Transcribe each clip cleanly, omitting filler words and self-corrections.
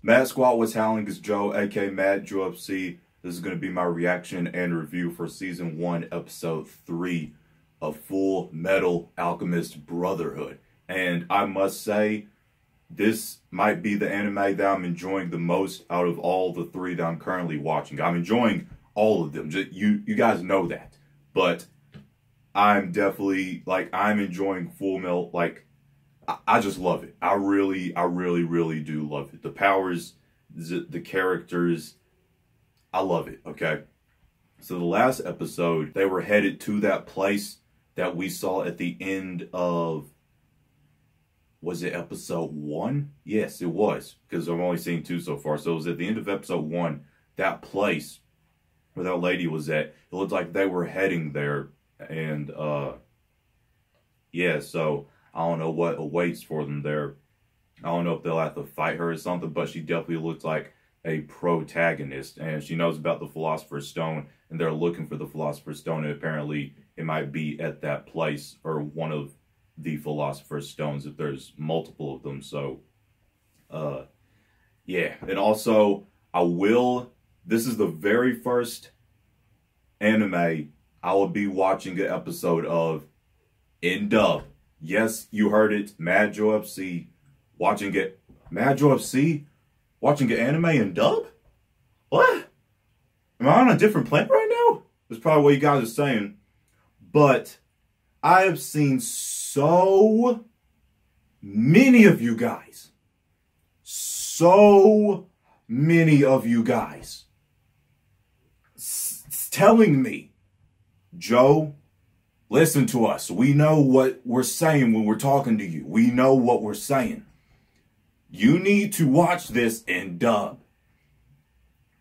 Mad Squad, what's howling? It's Joe, aka Mad Joe FC. This is going to be my reaction and review for Season 1, Episode 3 of Fullmetal Alchemist Brotherhood. And I must say, this might be the anime that I'm enjoying the most out of all the three that I'm currently watching. I'm enjoying all of them. You guys know that. But I'm definitely, I'm enjoying Fullmetal, I just love it. I really do love it. The powers, the characters, I love it, okay? So the last episode, they were headed to that place that we saw at the end of, was it episode 1? Yes, it was, because I've only seen 2 so far. So it was at the end of episode 1, that place where that lady was at. It looked like they were heading there, and, yeah, so I don't know what awaits for them there. I don't know if they'll have to fight her or something, but she definitely looks like a protagonist. And she knows about the Philosopher's Stone, and they're looking for the Philosopher's Stone, and apparently it might be at that place, or one of the Philosopher's Stones, if there's multiple of them. So, yeah. And also, this is the very first anime I will be watching an episode of in dub. Yes, you heard it. Mad Joe FC watching it. Mad Joe FC watching an anime in dub? What? Am I on a different planet right now? That's probably what you guys are saying. But I have seen so many of you guys. So many of you guys telling me, Joe, listen to us. We know what we're saying when we're talking to you. We know what we're saying. You need to watch this in dub.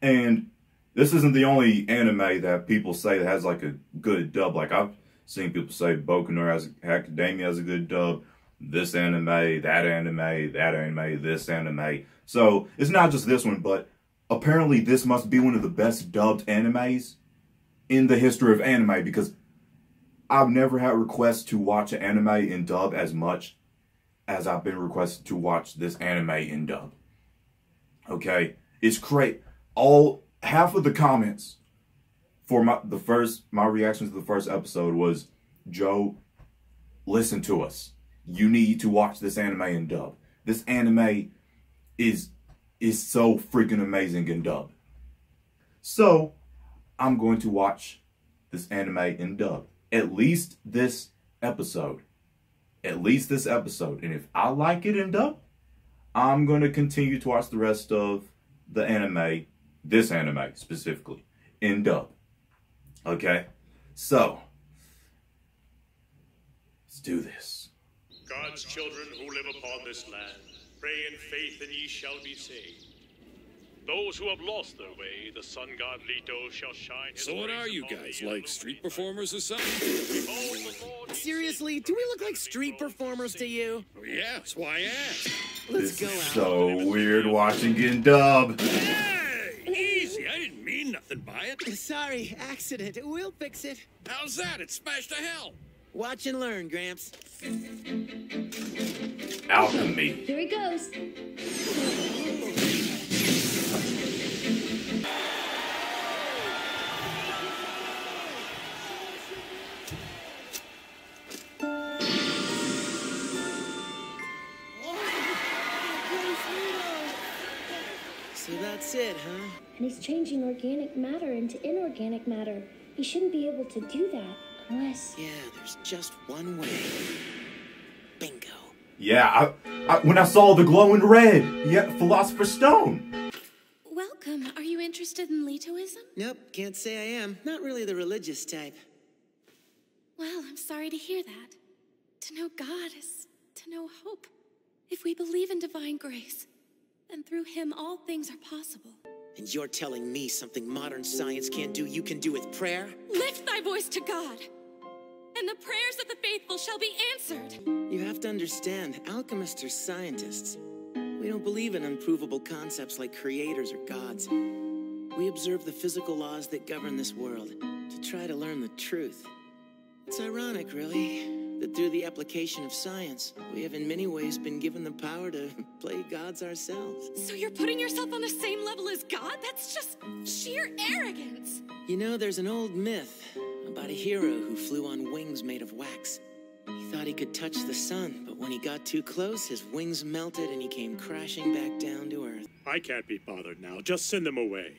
And this isn't the only anime that people say that has like a good dub. Like I've seen people say Boku no Academia has a good dub. This anime, that anime, that anime, this anime. So it's not just this one, but apparently this must be one of the best dubbed animes in the history of anime, because I've never had requests to watch an anime in dub as much as I've been requested to watch this anime in dub. Okay? It's great. Half of the comments for my reactions to the first episode was, Joe, listen to us. You need to watch this anime in dub. This anime is so freaking amazing in dub. So, I'm going to watch this anime in dub. At least this episode. At least this episode. And if I like it in dub, I'm going to continue to watch the rest of the anime, this anime specifically, in dub. Okay? So, let's do this. God's children who live upon this land, pray in faith and ye shall be saved. Those who have lost their way, the sun god Leto shall shine his So what rays are you upon guys, the like street performers or something? Behold, the Lord Seriously, do we look like street performers to you? Yeah, that's why I asked. Let's This go is out. so weird watching in dub. Hey, easy, I didn't mean nothing by it. Sorry, accident. We'll fix it. How's that? It smashed to hell. Watch and learn, Gramps. Alchemy. Here he goes. So that's it, huh? And he's changing organic matter into inorganic matter. He shouldn't be able to do that unless... Yeah, there's just one way. Bingo. Yeah, when I saw the glowing red, yeah, Philosopher's Stone. Welcome. Are you interested in Letoism? Nope, can't say I am. Not really the religious type. Well, I'm sorry to hear that. To know God is to know hope. If we believe in divine grace, then through him all things are possible. And you're telling me something modern science can't do, you can do with prayer? Lift thy voice to God, and the prayers of the faithful shall be answered. You have to understand, alchemists are scientists. We don't believe in unprovable concepts like creators or gods. We observe the physical laws that govern this world to try to learn the truth. It's ironic, really. That through the application of science, we have in many ways been given the power to play gods ourselves. So you're putting yourself on the same level as God? That's just sheer arrogance. You know, there's an old myth about a hero who flew on wings made of wax. He thought he could touch the sun, but when he got too close, his wings melted and he came crashing back down to Earth. I can't be bothered now. Just send them away.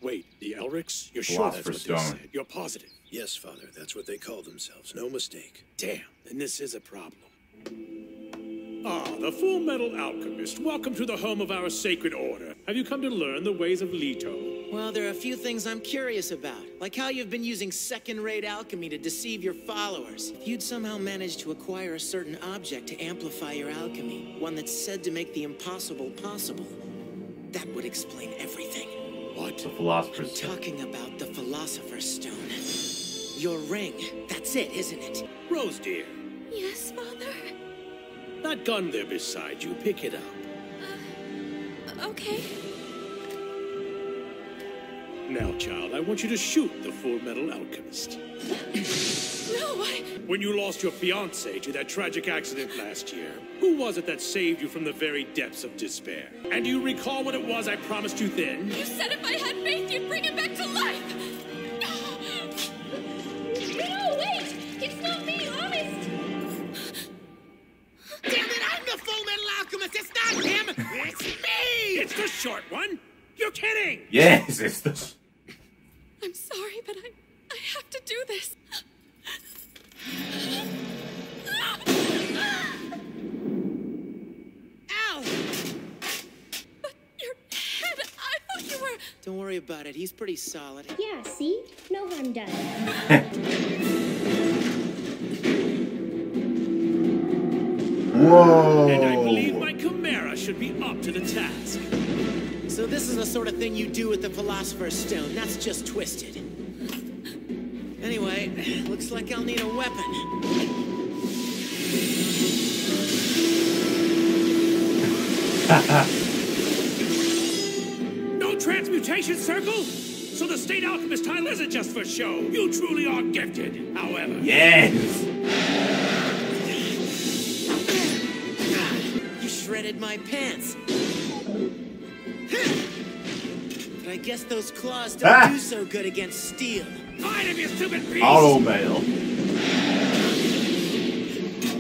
Wait, the Elrics? You're sure that's what they said? You're positive? Yes, Father, that's what they call themselves. No mistake. Damn, then this is a problem. Ah, the Fullmetal Alchemist. Welcome to the home of our sacred order. Have you come to learn the ways of Leto? Well, there are a few things I'm curious about, like how you've been using second-rate alchemy to deceive your followers. If you'd somehow managed to acquire a certain object to amplify your alchemy, one that's said to make the impossible possible, that would explain everything. What? The Philosopher's I'm Stone. talking about the Philosopher's Stone. Your ring. That's it, isn't it? Rose, dear. Yes, Father? That gun there beside you, pick it up. Okay. Now, child, I want you to shoot the Fullmetal Alchemist. No, When you lost your fiancé to that tragic accident last year, who was it that saved you from the very depths of despair? And do you recall what it was I promised you then? You said if I had faith, you'd bring him back to life! No, wait! It's not me, honest! Damn it, I'm the Fullmetal Alchemist! It's not him! It's me! It's the short one! You're kidding! Yes, it's the... I'm sorry, but I have to do this. Ow! But your head, I thought you were... Don't worry about it. He's pretty solid. Yeah, see? No harm done. Whoa! And I believe my Chimera should be up to the task. So this is the sort of thing you do with the Philosopher's Stone. That's just twisted. Anyway, looks like I'll need a weapon. No transmutation circle? So the state alchemist tile isn't just for show. You truly are gifted, however. Yes! You shredded my pants. But I guess those claws don't do so good against steel. Fine of you stupid beast! Auto mail.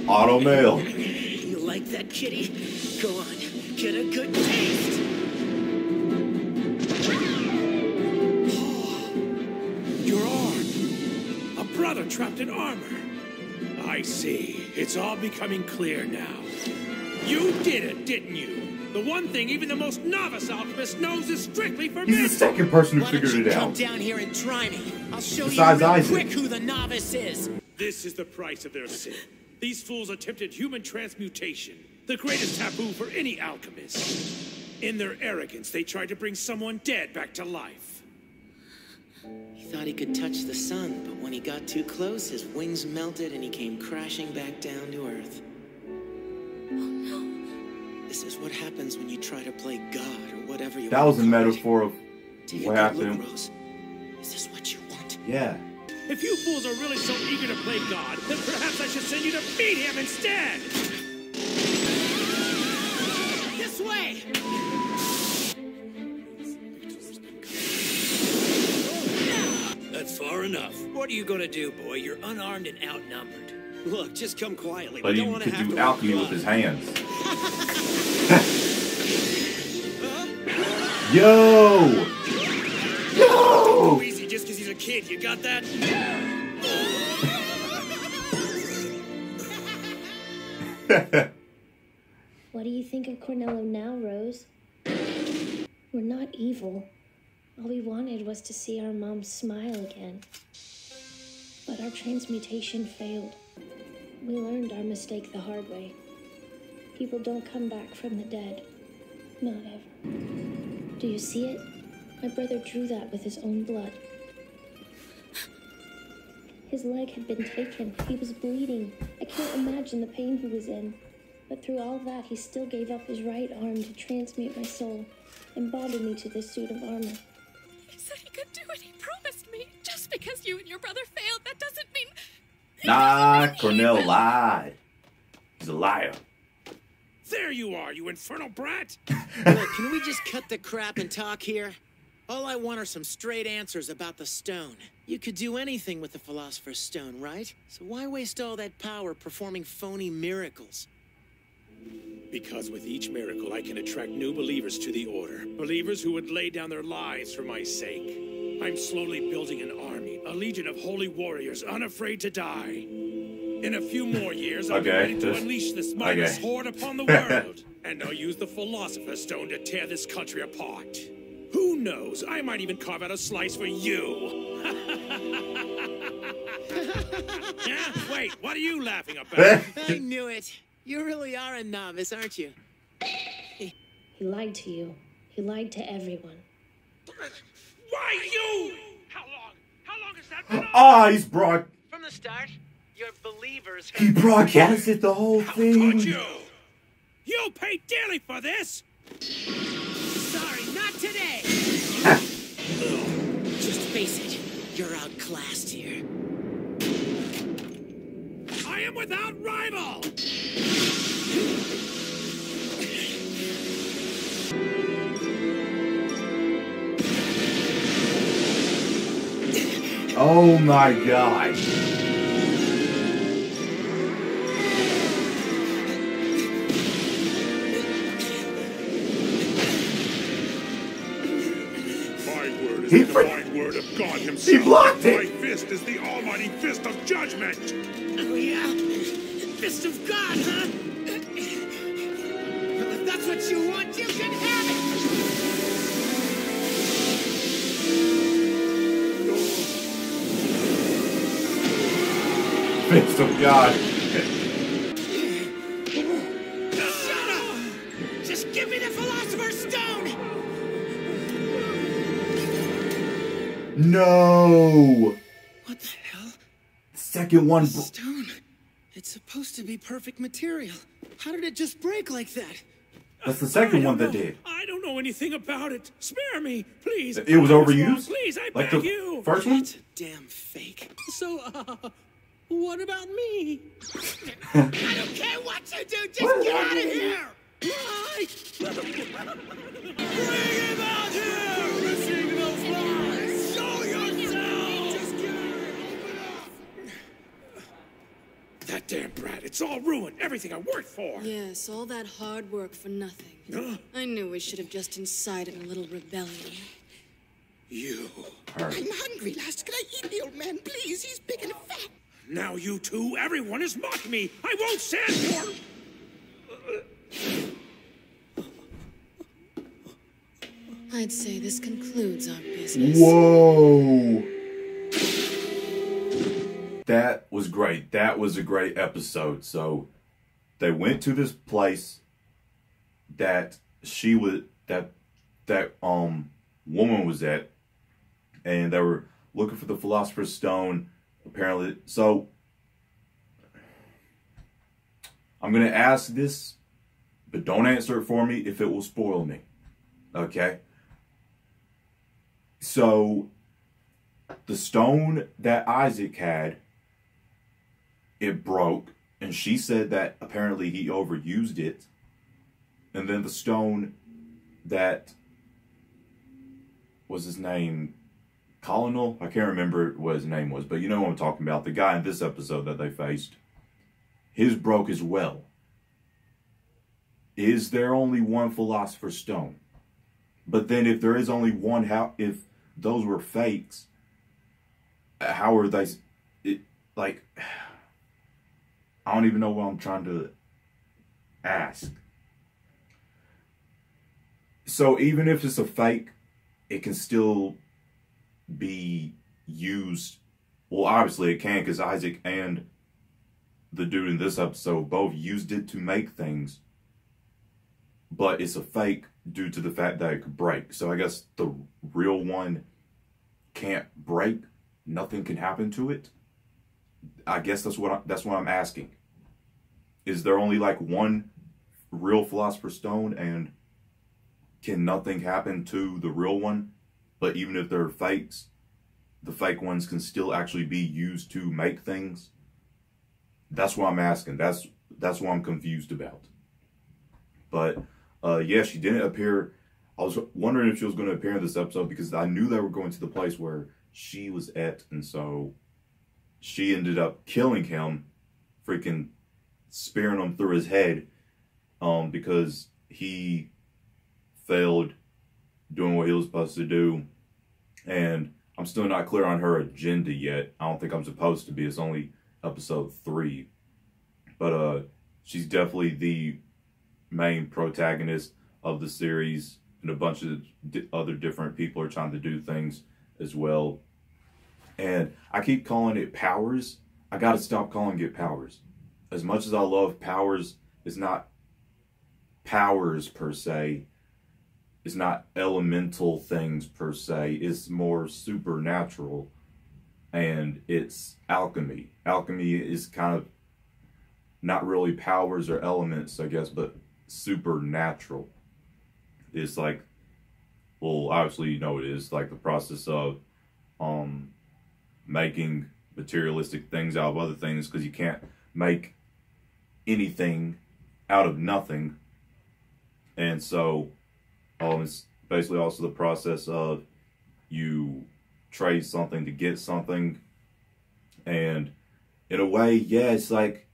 Auto mail. You like that, kitty? Go on, get a good taste. Your arm. A brother trapped in armor. I see. It's all becoming clear now. You did it, didn't you? The one thing even the most novice alchemist knows is strictly forbidden. He's the second person who Why don't figured you it come out. down here and try me? I'll show Besides you real Isaac. quick who the novice is. This is the price of their sin. These fools attempted human transmutation, the greatest taboo for any alchemist. In their arrogance, they tried to bring someone dead back to life. He thought he could touch the sun, but when he got too close, his wings melted and he came crashing back down to Earth. Oh, no. This is what happens when you try to play God or whatever you That want was to a call it. metaphor of Take a what good happened. look, Rose. Is this what you want? Yeah. If you fools are really so eager to play God, then perhaps I should send you to beat him instead! This way! That's far enough. What are you gonna do, boy? You're unarmed and outnumbered. Look, just come quietly. But we he don't want to could have do to alchemy walk with his blood. hands. Yo! Go Yo! easy, just because he's a kid. You got that? What do you think of Cornello now, Rose? We're not evil. All we wanted was to see our mom smile again. But our transmutation failed. We learned our mistake the hard way. People don't come back from the dead. Not ever. Do you see it? My brother drew that with his own blood. His leg had been taken. He was bleeding. I can't imagine the pain he was in. But through all that, he still gave up his right arm to transmute my soul and bonded me to this suit of armor. He said he could do it. He promised me. Just because you and your brother failed, that doesn't mean... Nah, Cornell lied. He's a liar. There you are, you infernal brat! Look, can we just cut the crap and talk here? All I want are some straight answers about the stone. You could do anything with the Philosopher's Stone, right? So why waste all that power performing phony miracles? Because with each miracle, I can attract new believers to the Order. Believers who would lay down their lives for my sake. I'm slowly building an army, a legion of holy warriors unafraid to die. In a few more years, I'll be ready to unleash this mindless horde upon the world. And I'll use the Philosopher's Stone to tear this country apart. Who knows? I might even carve out a slice for you. Yeah? Wait, what are you laughing about? I knew it. You really are a novice, aren't you? He lied to you. He lied to everyone. Why you? How long has that been on? Ah, he's broad. From the start, your believers... He broadcasted the whole How thing. could you? You'll pay dearly for this. Sorry, not today! Just face it, you're outclassed here. I am without rival. Oh my God. The divine word of God himself. He blocked it! My fist is the almighty fist of judgment! Oh, yeah? Fist of God, huh? Well, if that's what you want, you can have it! Fist of God. Shut up! Just give me the Philosopher's Stone! No. What the hell? Second one. Stone. It's supposed to be perfect material. How did it just break like that? That's the second one that did. I don't know anything about it. Spare me, please. It was overused? Please, I Like beg the you. first one? It's a damn fake. So, what about me? I don't care what you do, just get out of here! Bring him out here! Receive those lies! Show yourself! Just get out of here! Open up! That damn brat, it's all ruined. Everything I worked for. Yes, all that hard work for nothing. I knew we should have just incited a little rebellion. You. Her. I'm hungry, last. Can I eat the old man, please? He's big and fat. Now you two, everyone is mocking me. I won't stand for... I'd say this concludes our business. Whoa. That was great. That was a great episode. So they went to this place that she would that woman was at, and they were looking for the Philosopher's Stone. Apparently, so I'm gonna ask this, but don't answer it for me if it will spoil me. Okay. So the stone that Isaac had, it broke, and she said that apparently he overused it. And then the stone that was his name, Colonel? I can't remember what his name was, but you know what I'm talking about. The guy in this episode that they faced, his broke as well. Is there only one Philosopher's Stone? But then if there is only one, if those were fakes, how are they, I don't even know what I'm trying to ask. So even if it's a fake, it can still be used. Well, obviously it can, because Isaac and the dude in this episode both used it to make things. But it's a fake due to the fact that it could break. So I guess the real one can't break. Nothing can happen to it. I guess that's what I'm asking. Is there only like one real Philosopher's Stone, and can nothing happen to the real one? But even if they're fakes, the fake ones can still actually be used to make things. That's what I'm asking. That's what I'm confused about. But yeah, she didn't appear. I was wondering if she was going to appear in this episode because I knew they were going to the place where she was at, and so she ended up killing him, freaking spearing him through his head, because he failed doing what he was supposed to do. And I'm still not clear on her agenda yet. I don't think I'm supposed to be. It's only episode 3. But she's definitely the main protagonist of the series, and a bunch of other different people are trying to do things as well. And I keep calling it powers. I gotta stop calling it powers. As much as I love powers, it's not powers per se. It's not elemental things per se. It's more supernatural. And it's alchemy. Alchemy is kind of not really powers or elements, I guess, but supernatural. It's like, well, obviously you know it is, like the process of making materialistic things out of other things, because you can't make anything out of nothing. And so it's basically also the process of you trade something to get something. And in a way, yeah, it's like,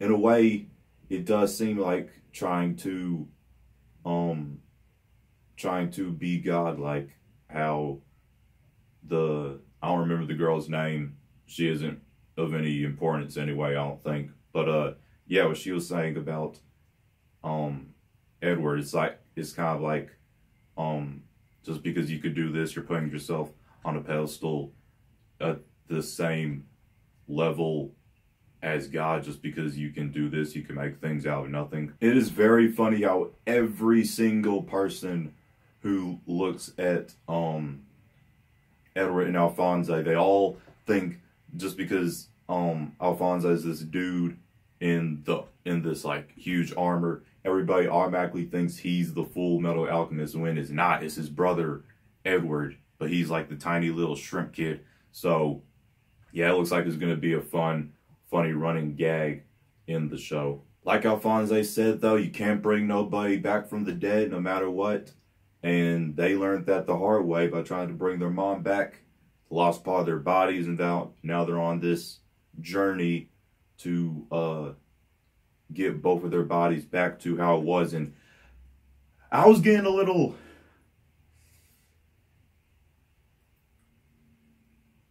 in a way, it does seem like trying to be God, like how I don't remember the girl's name. She isn't of any importance anyway, I don't think. But yeah, what she was saying about Edward, it's kind of like just because you could do this, you're putting yourself on a pedestal at the same level as God. Just because you can do this, you can make things out of nothing. It is very funny how every single person who looks at Edward and Alphonse, they all think just because Alphonse is this dude in this like huge armor, everybody automatically thinks he's the Fullmetal Alchemist, when it's not. It's his brother Edward, but he's like the tiny little shrimp kid. So yeah, it looks like it's gonna be a funny running gag in the show. Like Alphonse said though, you can't bring nobody back from the dead no matter what. And they learned that the hard way by trying to bring their mom back, lost part of their bodies, and now they're on this journey to get both of their bodies back to how it was. And I was getting a little...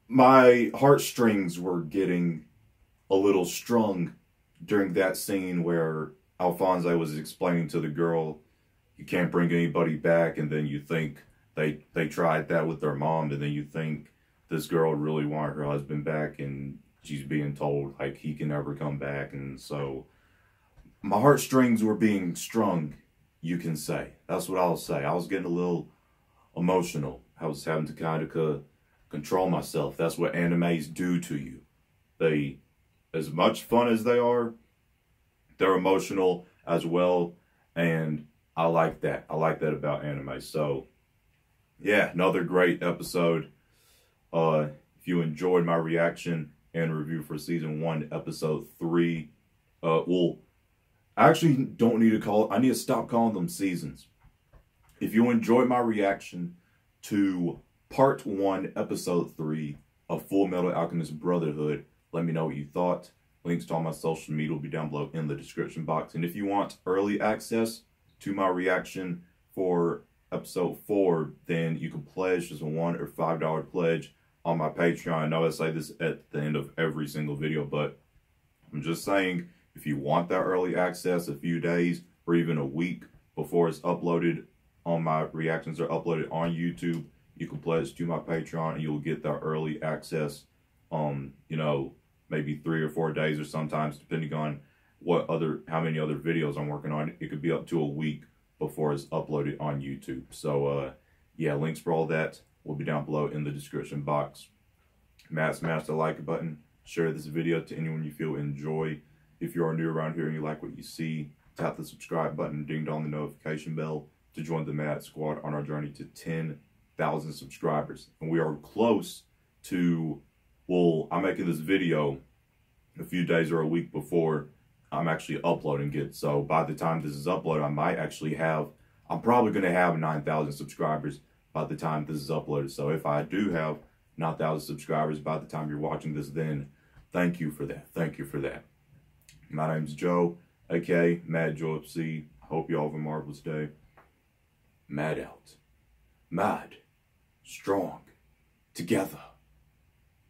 my heartstrings were getting a little strung during that scene where Alphonse was explaining to the girl, you can't bring anybody back, and then you think they tried that with their mom, and then you think this girl really wanted her husband back, and she's being told like he can never come back. And so my heartstrings were being strung, you can say. That's what I'll say. I was getting a little emotional. I was having to kind of control myself. That's what animes do to you. They, as much fun as they are, they're emotional as well, and I like that. I like that about anime. So yeah, another great episode. If you enjoyed my reaction and review for season 1, episode 3, well, I actually don't need to call, I need to stop calling them seasons. If you enjoyed my reaction to part 1, episode 3 of Fullmetal Alchemist Brotherhood, let me know what you thought. Links to all my social media will be down below in the description box. And if you want early access to my reaction for episode 4, then you can pledge just a $1 or $5 pledge on my Patreon. I know I say this at the end of every single video, but I'm just saying, if you want that early access a few days or even a week before it's uploaded on my reactions are uploaded on YouTube, you can pledge to my Patreon and you'll get that early access, you know, maybe 3 or 4 days, or sometimes depending on how many other videos I'm working on. It could be up to a week before it's uploaded on YouTube. So yeah, links for all that will be down below in the description box. Smash the like button, share this video to anyone you feel enjoy. If you are new around here and you like what you see, tap the subscribe button, ding dong the notification bell to join the Mad Squad on our journey to 10,000 subscribers. And we are close to, well, I'm making this video a few days or a week before I'm actually uploading it. So by the time this is uploaded, I might actually have, I'm probably going to have 9,000 subscribers by the time this is uploaded. So if I do have 9,000 subscribers by the time you're watching this, then thank you for that. Thank you for that. My name's Joe, aka Mad Joe FC. I hope you all have a marvelous day. Mad out. Mad. Strong. Together.